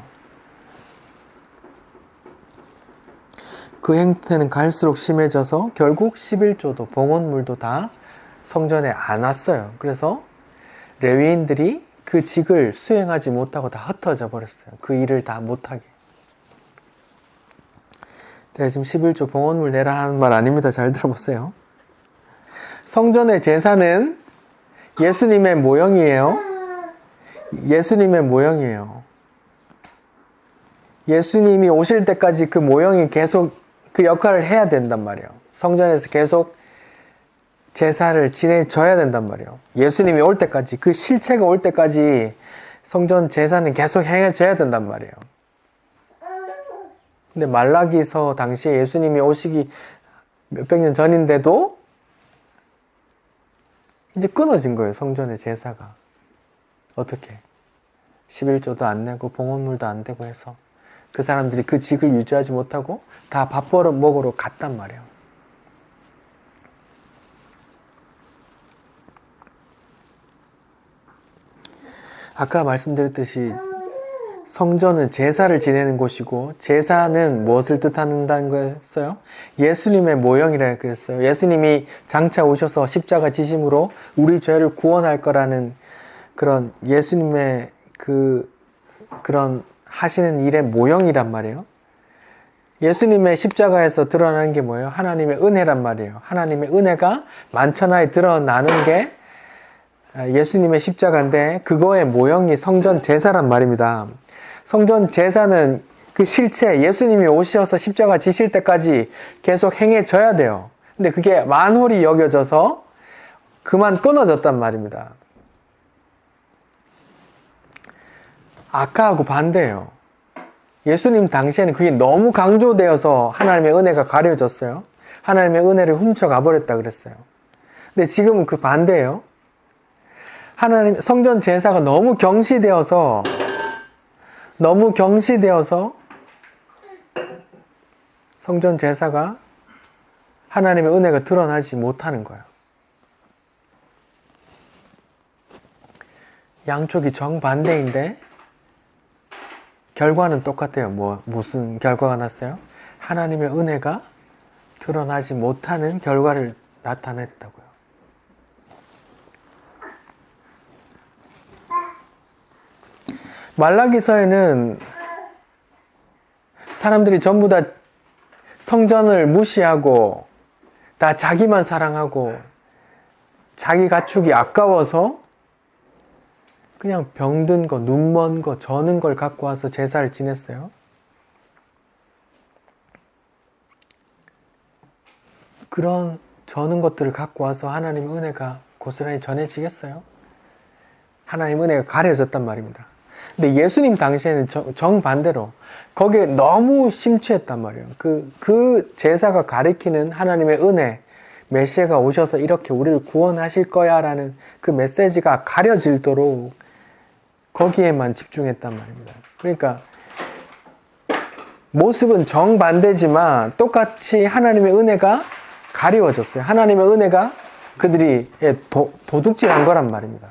그 행태는 갈수록 심해져서 결국 11조도 봉헌물도 다 성전에 안 왔어요. 그래서 레위인들이 그 직을 수행하지 못하고 다 흩어져 버렸어요. 그 일을 다 못하게. 제가 지금 11조 봉헌물 내라 하는 말 아닙니다. 잘 들어보세요. 성전의 제사는 예수님의 모형이에요. 예수님의 모형이에요. 예수님이 오실 때까지 그 모형이 계속 그 역할을 해야 된단 말이에요. 성전에서 계속 제사를 지내줘야 된단 말이에요. 예수님이 올 때까지, 그 실체가 올 때까지 성전 제사는 계속 행해져야 된단 말이에요. 근데 말라기서 당시에 예수님이 오시기 몇백 년 전인데도 이제 끊어진 거예요. 성전의 제사가. 어떻게? 11조도 안 내고 봉헌물도 안 되고 해서 그 사람들이 그 직을 유지하지 못하고 다 밥 벌어 먹으러 갔단 말이에요. 아까 말씀드렸듯이 성전은 제사를 지내는 곳이고 제사는 무엇을 뜻한다는 거였어요? 예수님의 모형이라 그랬어요. 예수님이 장차 오셔서 십자가 지심으로 우리 죄를 구원할 거라는 그런 예수님의 그런 하시는 일의 모형이란 말이에요. 예수님의 십자가에서 드러나는 게 뭐예요? 하나님의 은혜란 말이에요. 하나님의 은혜가 만천하에 드러나는 게 예수님의 십자가인데 그거의 모형이 성전 제사란 말입니다. 성전 제사는 그 실체, 예수님이 오셔서 십자가 지실 때까지 계속 행해져야 돼요. 근데 그게 만홀히 여겨져서 그만 끊어졌단 말입니다. 아까하고 반대예요. 예수님 당시에는 그게 너무 강조되어서 하나님의 은혜가 가려졌어요. 하나님의 은혜를 훔쳐가 버렸다 그랬어요. 근데 지금은 그 반대예요. 하나님 성전 제사가 너무 경시되어서 성전 제사가 하나님의 은혜가 드러나지 못하는 거예요. 양쪽이 정반대인데 결과는 똑같아요. 무슨 결과가 났어요? 하나님의 은혜가 드러나지 못하는 결과를 나타냈다고요. 말라기서에는 사람들이 전부 다 성전을 무시하고 다 자기만 사랑하고 자기 가축이 아까워서 그냥 병든 거, 눈 먼 거, 저는 걸 갖고 와서 제사를 지냈어요. 그런 저는 것들을 갖고 와서 하나님의 은혜가 고스란히 전해지겠어요? 하나님 은혜가 가려졌단 말입니다. 근데 예수님 당시에는 정반대로 거기에 너무 심취했단 말이에요. 그 제사가 가리키는 하나님의 은혜, 메시아가 오셔서 이렇게 우리를 구원하실 거야 라는 그 메시지가 가려질도록 거기에만 집중했단 말입니다. 그러니까 모습은 정반대지만 똑같이 하나님의 은혜가 가리워졌어요. 하나님의 은혜가 그들이 도둑질한 거란 말입니다.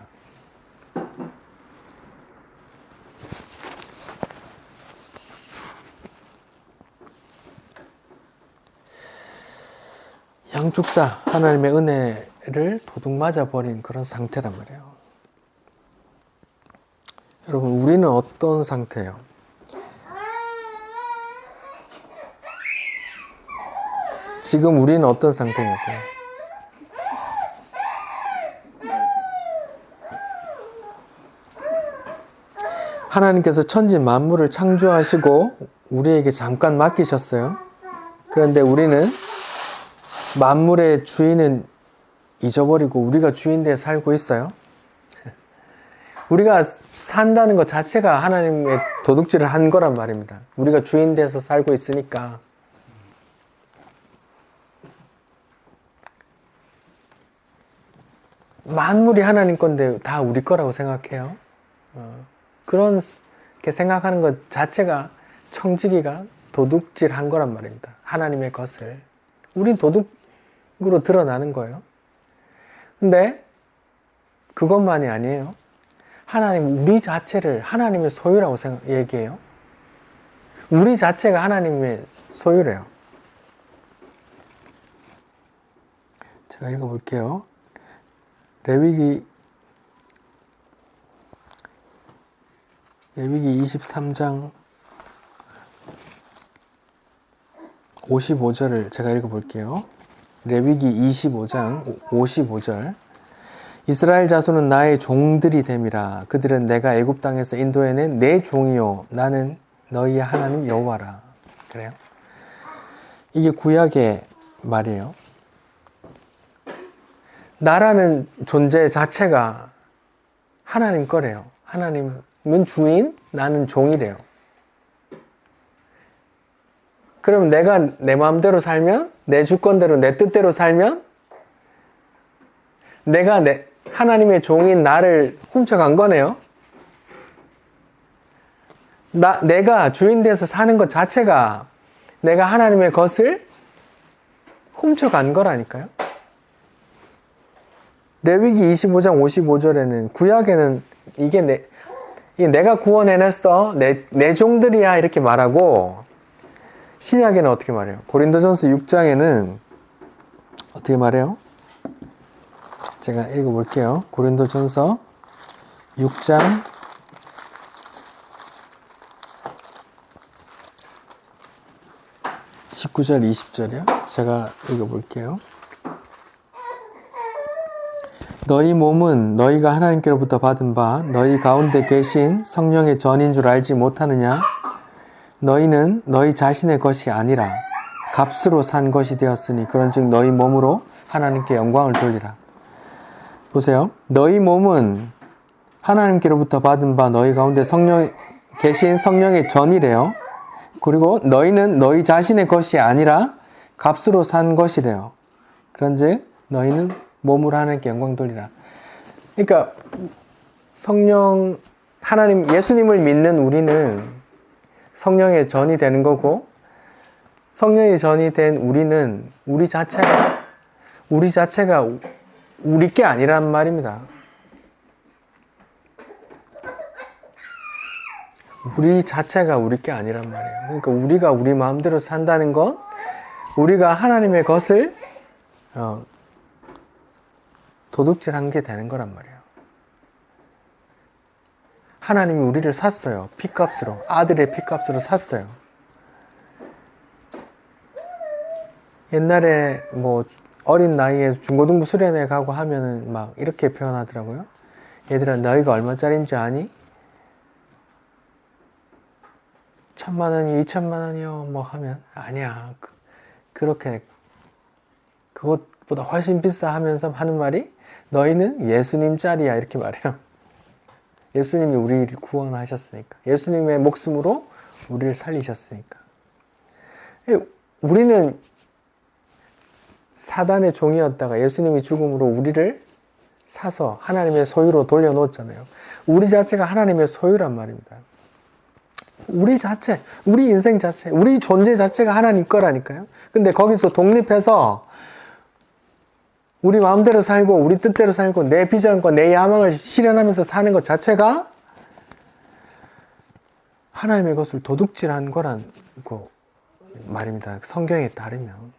양쪽 다 하나님의 은혜를 도둑 맞아버린 그런 상태란 말이에요. 여러분, 우리는 어떤 상태예요? 지금 우리는 어떤 상태입니까? 하나님께서 천지 만물을 창조하시고 우리에게 잠깐 맡기셨어요. 그런데 우리는 만물의 주인은 잊어버리고 우리가 주인되어 살고 있어요. 우리가 산다는 것 자체가 하나님의 도둑질을 한 거란 말입니다. 우리가 주인 돼서 살고 있으니까. 만물이 하나님 건데 다 우리 거라고 생각해요. 그렇게 생각하는 것 자체가 청지기가 도둑질 한 거란 말입니다. 하나님의 것을. 우린 도둑으로 드러나는 거예요. 근데 그것만이 아니에요. 하나님 우리 자체를 하나님의 소유라고 얘기해요. 우리 자체가 하나님의 소유래요. 제가 읽어볼게요. 레위기 23장 55절을 제가 읽어볼게요. 레위기 25장 55절. 이스라엘 자손은 나의 종들이 됨이라. 그들은 내가 애굽 땅에서 인도해낸 내 종이요 나는 너희의 하나님 여호와라. 그래요? 이게 구약의 말이에요. 나라는 존재 자체가 하나님 거래요. 하나님은 주인, 나는 종이래요. 그럼 내가 내 마음대로 살면, 내 주권대로, 내 뜻대로 살면, 내가 하나님의 종인 나를 훔쳐간 거네요. 내가 주인 돼서 사는 것 자체가 내가 하나님의 것을 훔쳐간 거라니까요. 레위기 25장 55절에는 구약에는 이게 내가 구원해냈어. 내 종들이야. 이렇게 말하고 신약에는 어떻게 말해요? 고린도전서 6장에는 어떻게 말해요? 제가 읽어볼게요. 고린도전서 6장 19절 20절이요. 제가 읽어볼게요. 너희 몸은 너희가 하나님께로부터 받은 바 너희 가운데 계신 성령의 전인 줄 알지 못하느냐? 너희는 너희 자신의 것이 아니라 값으로 산 것이 되었으니 그런즉 너희 몸으로 하나님께 영광을 돌리라. 보세요. 너희 몸은 하나님께로부터 받은 바 너희 가운데 계신 성령의 전이래요. 그리고 너희는 너희 자신의 것이 아니라 값으로 산 것이래요. 그런즉 너희는 몸으로 하나님께 영광 돌리라. 그러니까 하나님 예수님을 믿는 우리는 성령의 전이 되는 거고, 성령의 전이 된 우리는 우리 자체가 우리 게 아니란 말입니다. 우리 자체가 우리 게 아니란 말이에요. 그러니까 우리가 우리 마음대로 산다는 건 우리가 하나님의 것을 도둑질한 게 되는 거란 말이에요. 하나님이 우리를 샀어요. 피값으로. 아들의 피값으로 샀어요. 옛날에 어린 나이에 중고등부 수련회 가고 하면은 막 이렇게 표현하더라고요. 얘들아, 너희가 얼마짜리인지 아니? 1,000,000원이 2,000,000원이요. 하면 아니야. 그렇게 그것보다 훨씬 비싸 하면서 하는 말이 너희는 예수님 짤이야. 이렇게 말해요. 예수님이 우리를 구원하셨으니까. 예수님의 목숨으로 우리를 살리셨으니까. 우리는 사단의 종이었다가 예수님이 죽음으로 우리를 사서 하나님의 소유로 돌려놓았잖아요. 우리 자체가 하나님의 소유란 말입니다. 우리 자체, 우리 인생 자체, 우리 존재 자체가 하나님 거라니까요. 근데 거기서 독립해서 우리 마음대로 살고 우리 뜻대로 살고 내 비전과 내 야망을 실현하면서 사는 것 자체가 하나님의 것을 도둑질한 거란 거 말입니다. 성경에 따르면.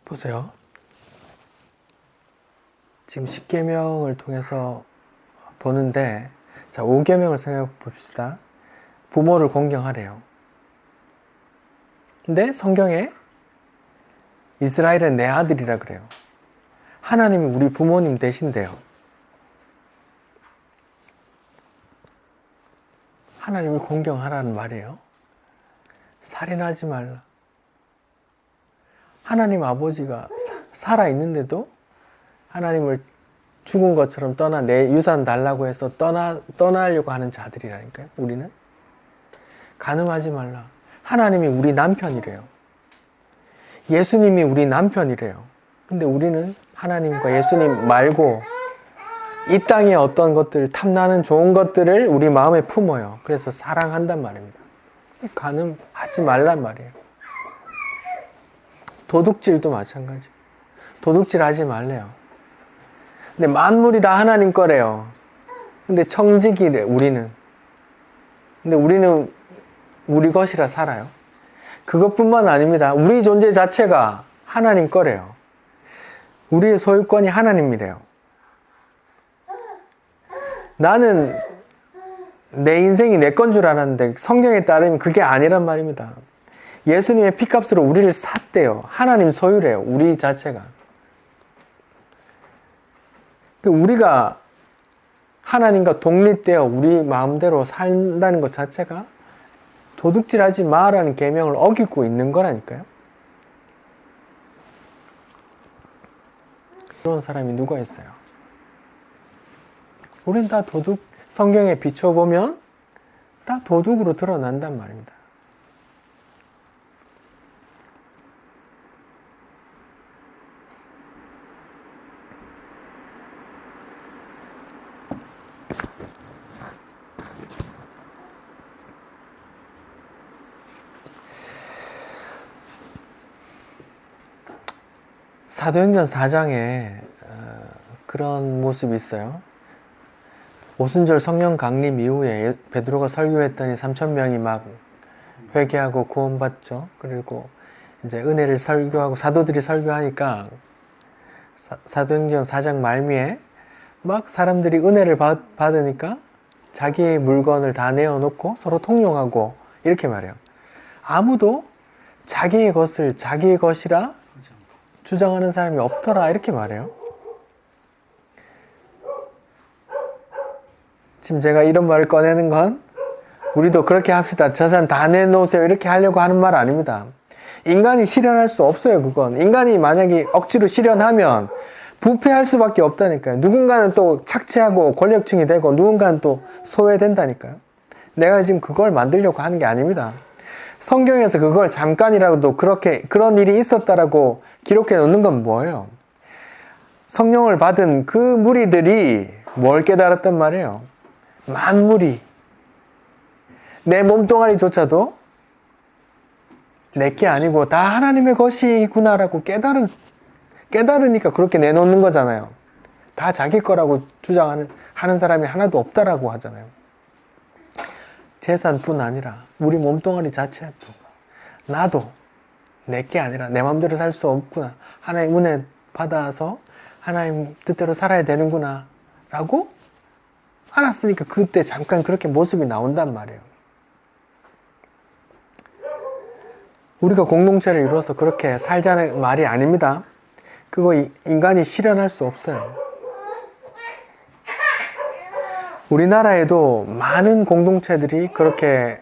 보세요. 지금 10계명을 통해서 보는데, 자, 5계명을 생각해 봅시다. 부모를 공경하래요. 근데 성경에 이스라엘은 내 아들이라 그래요. 하나님이 우리 부모님 되신대요. 하나님을 공경하라는 말이에요. 살인하지 말라. 하나님 아버지가 살아 있는데도 하나님을 죽은 것처럼 내 유산 달라고 해서 떠나려고 하는 자들이라니까요. 우리는 간음하지 말라. 하나님이 우리 남편이래요. 예수님이 우리 남편이래요. 근데 우리는 하나님과 예수님 말고 이 땅의 어떤 것들, 탐나는 좋은 것들을 우리 마음에 품어요. 그래서 사랑한단 말입니다. 간음하지 말란 말이에요. 도둑질도 마찬가지. 도둑질 하지 말래요. 근데 만물이 다 하나님 거래요. 근데 청지기래, 우리는. 근데 우리는 우리 것이라 살아요. 그것뿐만 아닙니다. 우리 존재 자체가 하나님 거래요. 우리의 소유권이 하나님이래요. 나는 내 인생이 내 건 줄 알았는데 성경에 따르면 그게 아니란 말입니다. 예수님의 피값으로 우리를 샀대요. 하나님 소유래요. 우리 자체가. 우리가 하나님과 독립되어 우리 마음대로 산다는 것 자체가 도둑질하지 마라는 계명을 어기고 있는 거라니까요. 그런 사람이 누가 있어요? 우린 다 성경에 비춰보면 다 도둑으로 드러난단 말입니다. 사도행전 4장에 그런 모습이 있어요. 오순절 성령 강림 이후에 베드로가 설교했더니 3,000명이 막 회개하고 구원받죠. 그리고 이제 은혜를 설교하고 사도들이 설교하니까 사도행전 4장 말미에 막 사람들이 은혜를 받으니까 자기의 물건을 다 내어놓고 서로 통용하고 이렇게 말해요. 아무도 자기의 것을 자기의 것이라 주장하는 사람이 없더라 이렇게 말해요. 지금 제가 이런 말을 꺼내는 건 우리도 그렇게 합시다. 재산 다 내놓으세요. 이렇게 하려고 하는 말 아닙니다. 인간이 실현할 수 없어요. 그건. 인간이 만약에 억지로 실현하면 부패할 수밖에 없다니까요. 누군가는 또 착취하고 권력층이 되고 누군가는 또 소외된다니까요. 내가 지금 그걸 만들려고 하는 게 아닙니다. 성경에서 그걸 잠깐이라도 그런 일이 있었다라고 기록해 놓는 건 뭐예요? 성령을 받은 그 무리들이 뭘 깨달았단 말이에요? 만물이 내 몸뚱아리조차도 내게 아니고 다 하나님의 것이구나라고 깨달으니까 그렇게 내놓는 거잖아요. 다 자기 거라고 하는 사람이 하나도 없다라고 하잖아요. 재산뿐 아니라 우리 몸뚱아리 자체도 나도 내게 아니라 내 마음대로 살 수 없구나. 하나님 은혜 받아서 하나님 뜻대로 살아야 되는구나 라고 알았으니까 그때 잠깐 그렇게 모습이 나온단 말이에요. 우리가 공동체를 이루어서 그렇게 살자는 말이 아닙니다. 그거 인간이 실현할 수 없어요. 우리나라에도 많은 공동체들이 그렇게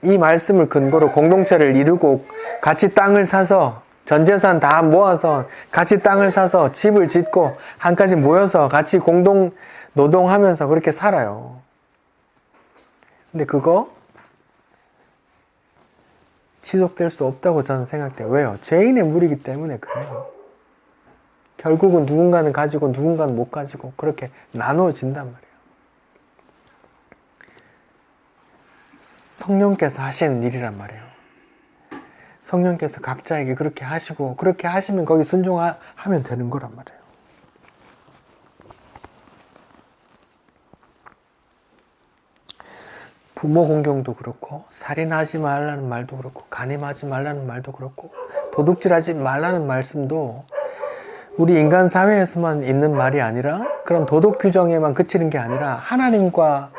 이 말씀을 근거로 공동체를 이루고 같이 땅을 사서 전 재산 다 모아서 같이 땅을 사서 집을 짓고 한까지 모여서 같이 공동 노동하면서 그렇게 살아요. 근데 그거 지속될 수 없다고 저는 생각해요. 왜요? 죄인의 무리이기 때문에 그래요. 결국은 누군가는 가지고 누군가는 못 가지고 그렇게 나누어진단 말이에요. 성령께서 하시는 일이란 말이에요. 성령께서 각자에게 그렇게 하시고 그렇게 하시면 거기 순종하면 되는 거란 말이에요. 부모 공경도 그렇고 살인하지 말라는 말도 그렇고 간음하지 말라는 말도 그렇고 도둑질하지 말라는 말씀도 우리 인간 사회에서만 있는 말이 아니라 그런 도덕 규정에만 그치는 게 아니라 하나님과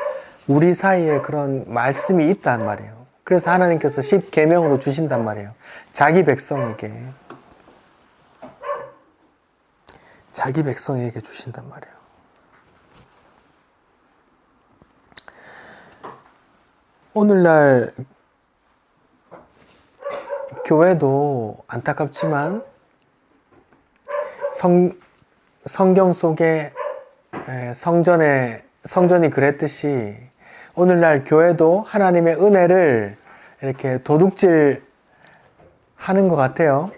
우리 사이에 그런 말씀이 있단 말이에요. 그래서 하나님께서 10계명으로 주신단 말이에요. 자기 백성에게 주신단 말이에요. 오늘날 교회도 안타깝지만 성경 속에 성전이 그랬듯이 오늘날 교회도 하나님의 은혜를 이렇게 도둑질 하는 것 같아요.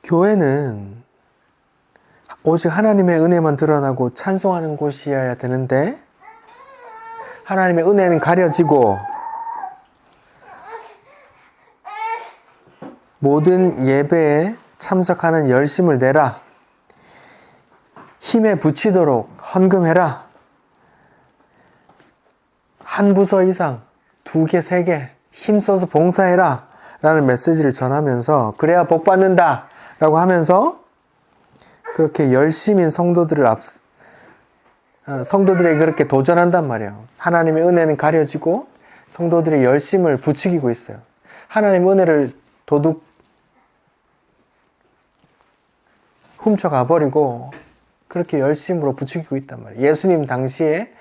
교회는 오직 하나님의 은혜만 드러나고 찬송하는 곳이어야 되는데 하나님의 은혜는 가려지고 모든 예배에 참석하는 열심을 내라. 힘에 부치도록 헌금해라. 한 부서 이상, 2개, 3개 힘써서 봉사해라. 라는 메시지를 전하면서 그래야 복 받는다. 라고 하면서 그렇게 열심인 성도들에게 그렇게 도전한단 말이에요. 하나님의 은혜는 가려지고 성도들의 열심을 부추기고 있어요. 하나님의 은혜를 도둑 훔쳐가 버리고 그렇게 열심으로 부추기고 있단 말이에요. 예수님 당시에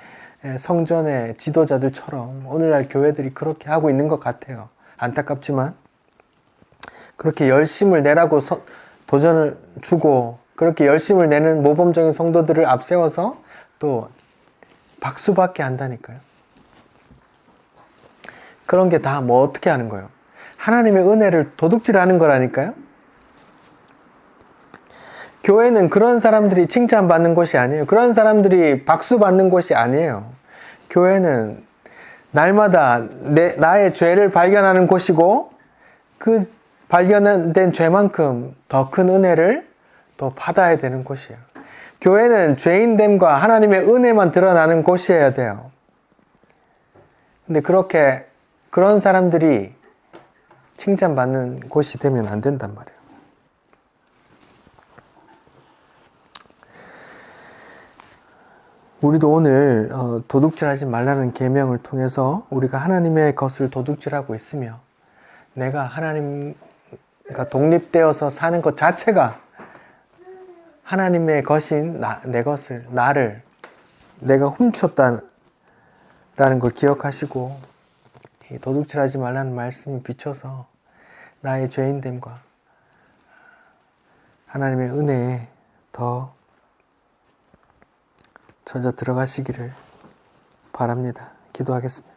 성전의 지도자들처럼 오늘날 교회들이 그렇게 하고 있는 것 같아요. 안타깝지만 그렇게 열심을 내라고 도전을 주고 그렇게 열심을 내는 모범적인 성도들을 앞세워서 또 박수받게 한다니까요. 그런 게 다 뭐 어떻게 하는 거예요? 하나님의 은혜를 도둑질하는 거라니까요. 교회는 그런 사람들이 칭찬받는 곳이 아니에요. 그런 사람들이 박수받는 곳이 아니에요. 교회는 날마다 나의 죄를 발견하는 곳이고 그 발견된 죄만큼 더 큰 은혜를 또 받아야 되는 곳이에요. 교회는 죄인됨과 하나님의 은혜만 드러나는 곳이어야 돼요. 근데 그런 사람들이 칭찬받는 곳이 되면 안 된단 말이에요. 우리도 오늘 도둑질하지 말라는 계명을 통해서 우리가 하나님의 것을 도둑질하고 있으며 내가 하나님과 독립되어서 사는 것 자체가 하나님의 것인 내 것을 내가 훔쳤다라는 걸 기억하시고 이 도둑질하지 말라는 말씀을 비춰서 나의 죄인됨과 하나님의 은혜에 더 젖어 들어가시기를 바랍니다. 기도하겠습니다.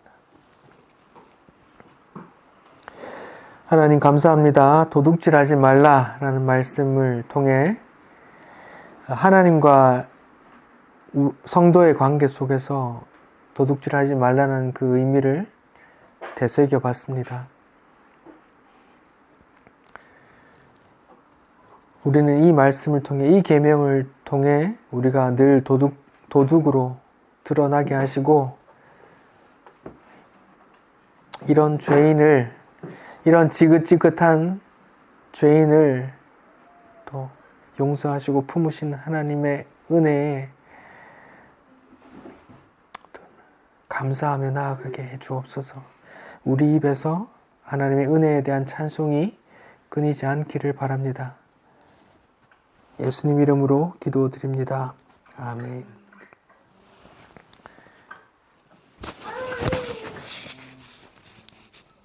하나님 감사합니다. 도둑질하지 말라라는 말씀을 통해 하나님과 성도의 관계 속에서 도둑질하지 말라는 그 의미를 되새겨 봤습니다. 우리는 이 말씀을 통해 이 계명을 통해 우리가 늘 도둑으로 드러나게 하시고 이런 지긋지긋한 죄인을 또 용서하시고 품으신 하나님의 은혜에 감사하며 나아가게 해 주옵소서. 우리 입에서 하나님의 은혜에 대한 찬송이 끊이지 않기를 바랍니다. 예수님 이름으로 기도드립니다. 아멘.